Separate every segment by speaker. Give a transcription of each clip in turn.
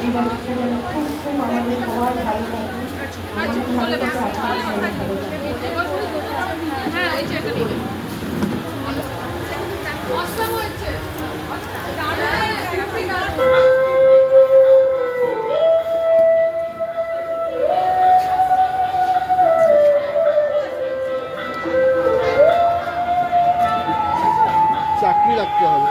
Speaker 1: জীবনটা যেন খুব খুব আমাদের সবার ভালো থাকে, আমাদের ভালো থাকে, আপনার ভালো থাকে।
Speaker 2: চাকরি রাখতে হবে।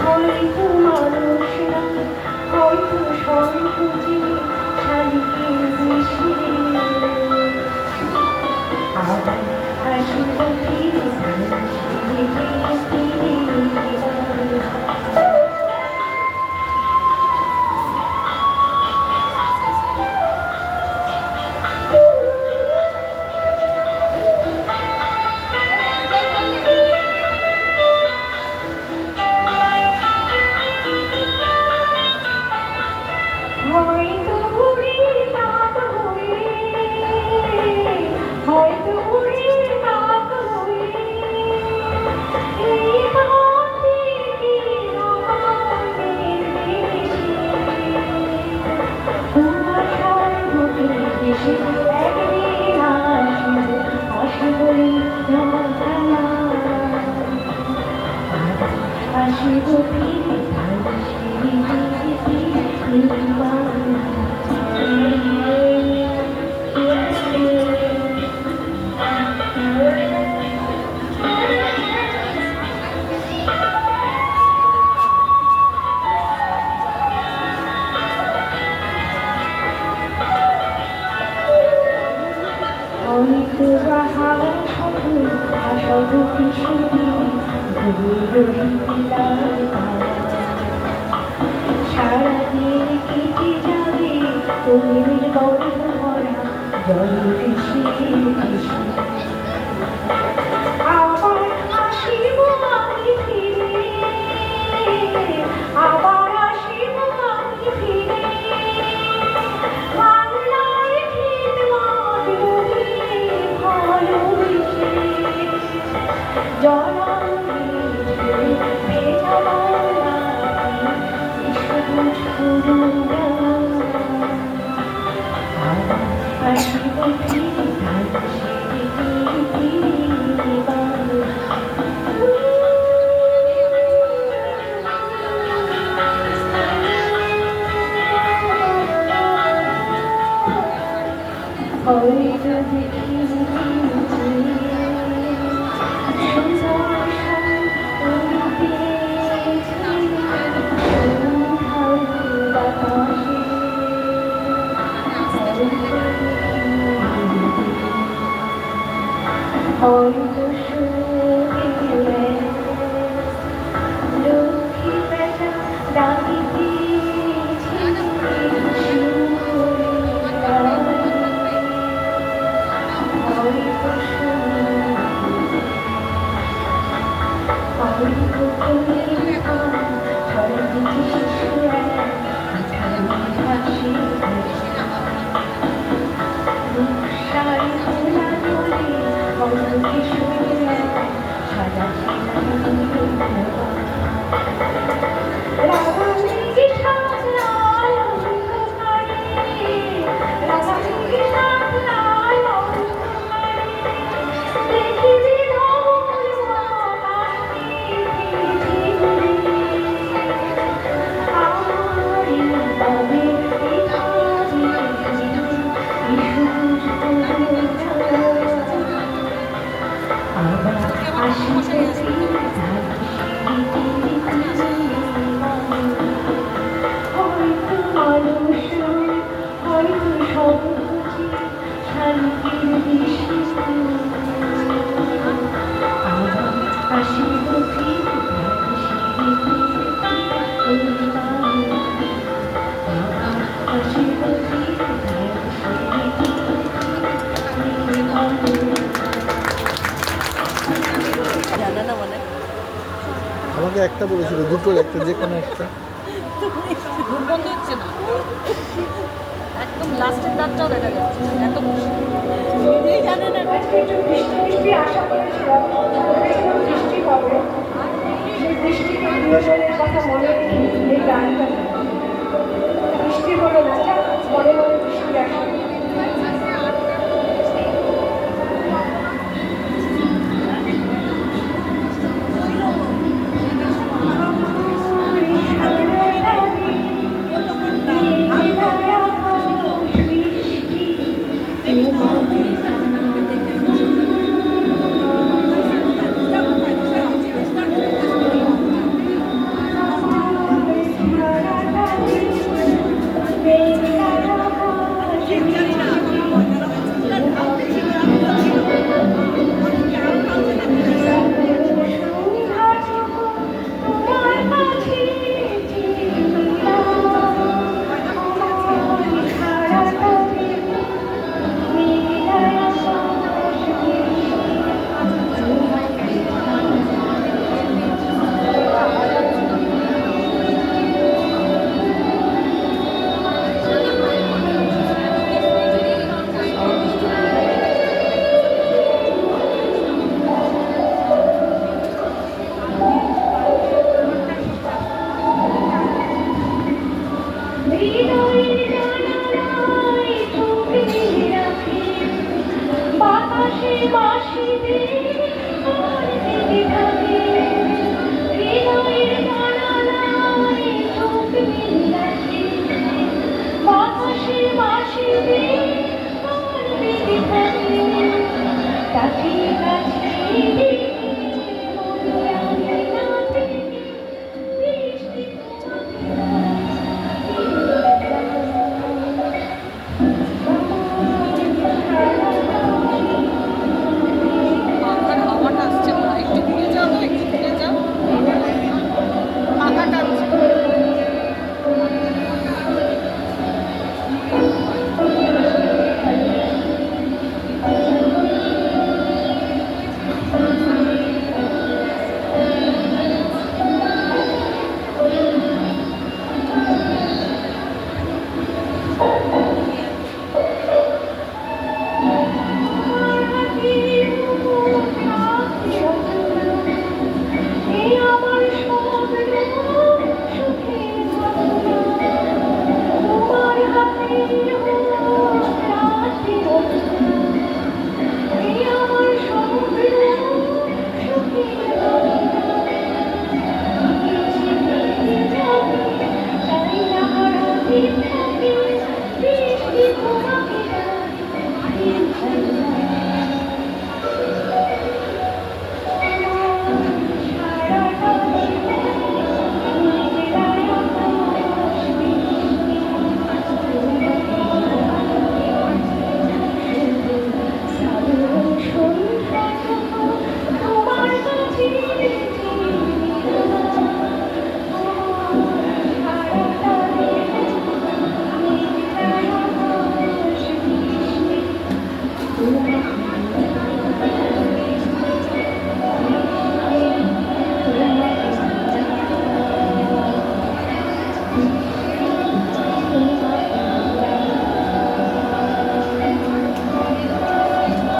Speaker 1: হয়তো মানুষ না, হয়তো সংকুচি শালিকের বেশি আবার আসিব ফিরে হয়তো উড়ে রাত হয়ে, হয়তো উড়ে রাত হয়ে এই রাতে কি রকমের বেশি কুয়াশার বুকে ভেসে একদিন আসিব, আসিবই যন্ত্রণা আসিব ফিরে হয়তো বা হাওয়া শব্দ ভাষাব কিশোরী সারাদিন কেটে যাবে তোমার গল্প ভরা জল কৃষি কৃষি আবার আসিব আমি ফিরে, আবার আসিব আমি ফিরে বাংলায় ভিত মাধুরী ভালোবেসে জলাঙ্গি ভেজা বাংলায় সবুজ করুণা আসিব ফিরে হয়তো দেখি হয়তো শুনে লক্ষ্মী বেটা ডাকিতেছে হয়তো হয়তো তুমি ঝড় দিকে শিশুরা হাসি শাড়ি খোলা দোলে হয়তো কিশোরীরা সাদা রাগাঙ্গি সাজলায় অন্ধকারে, রাগাঙ্গি সাজলায় অন্ধকারে দেখিবি ধবল আকাশে পৃথিবী আমারই তবে আবার আসিতে
Speaker 2: আমাকে একটা বলেছিল, দুটোর একটা, যে কোনো একটা।
Speaker 3: ঘুম বন্ধ হচ্ছে না, একদম লাস্টের দাঁতটাও দেখা যাচ্ছে, এত খুশি নিজেই জানে না।
Speaker 1: আজকে একটু বৃষ্টি বৃষ্টি আশা করেছিলাম, ভেবেছিলাম বৃষ্টি হবে, সেই বৃষ্টিকে প্রিয়জনের কথা মনে রেখে এই গানটা। বৃষ্টি হলো না, যা মনে মনে বৃষ্টি আসে।
Speaker 3: পাখার হাওয়াটা আসছে না, একটু ঘুরে যাও, একটু ঘুরে যাও, পাখা টানছে।
Speaker 1: এই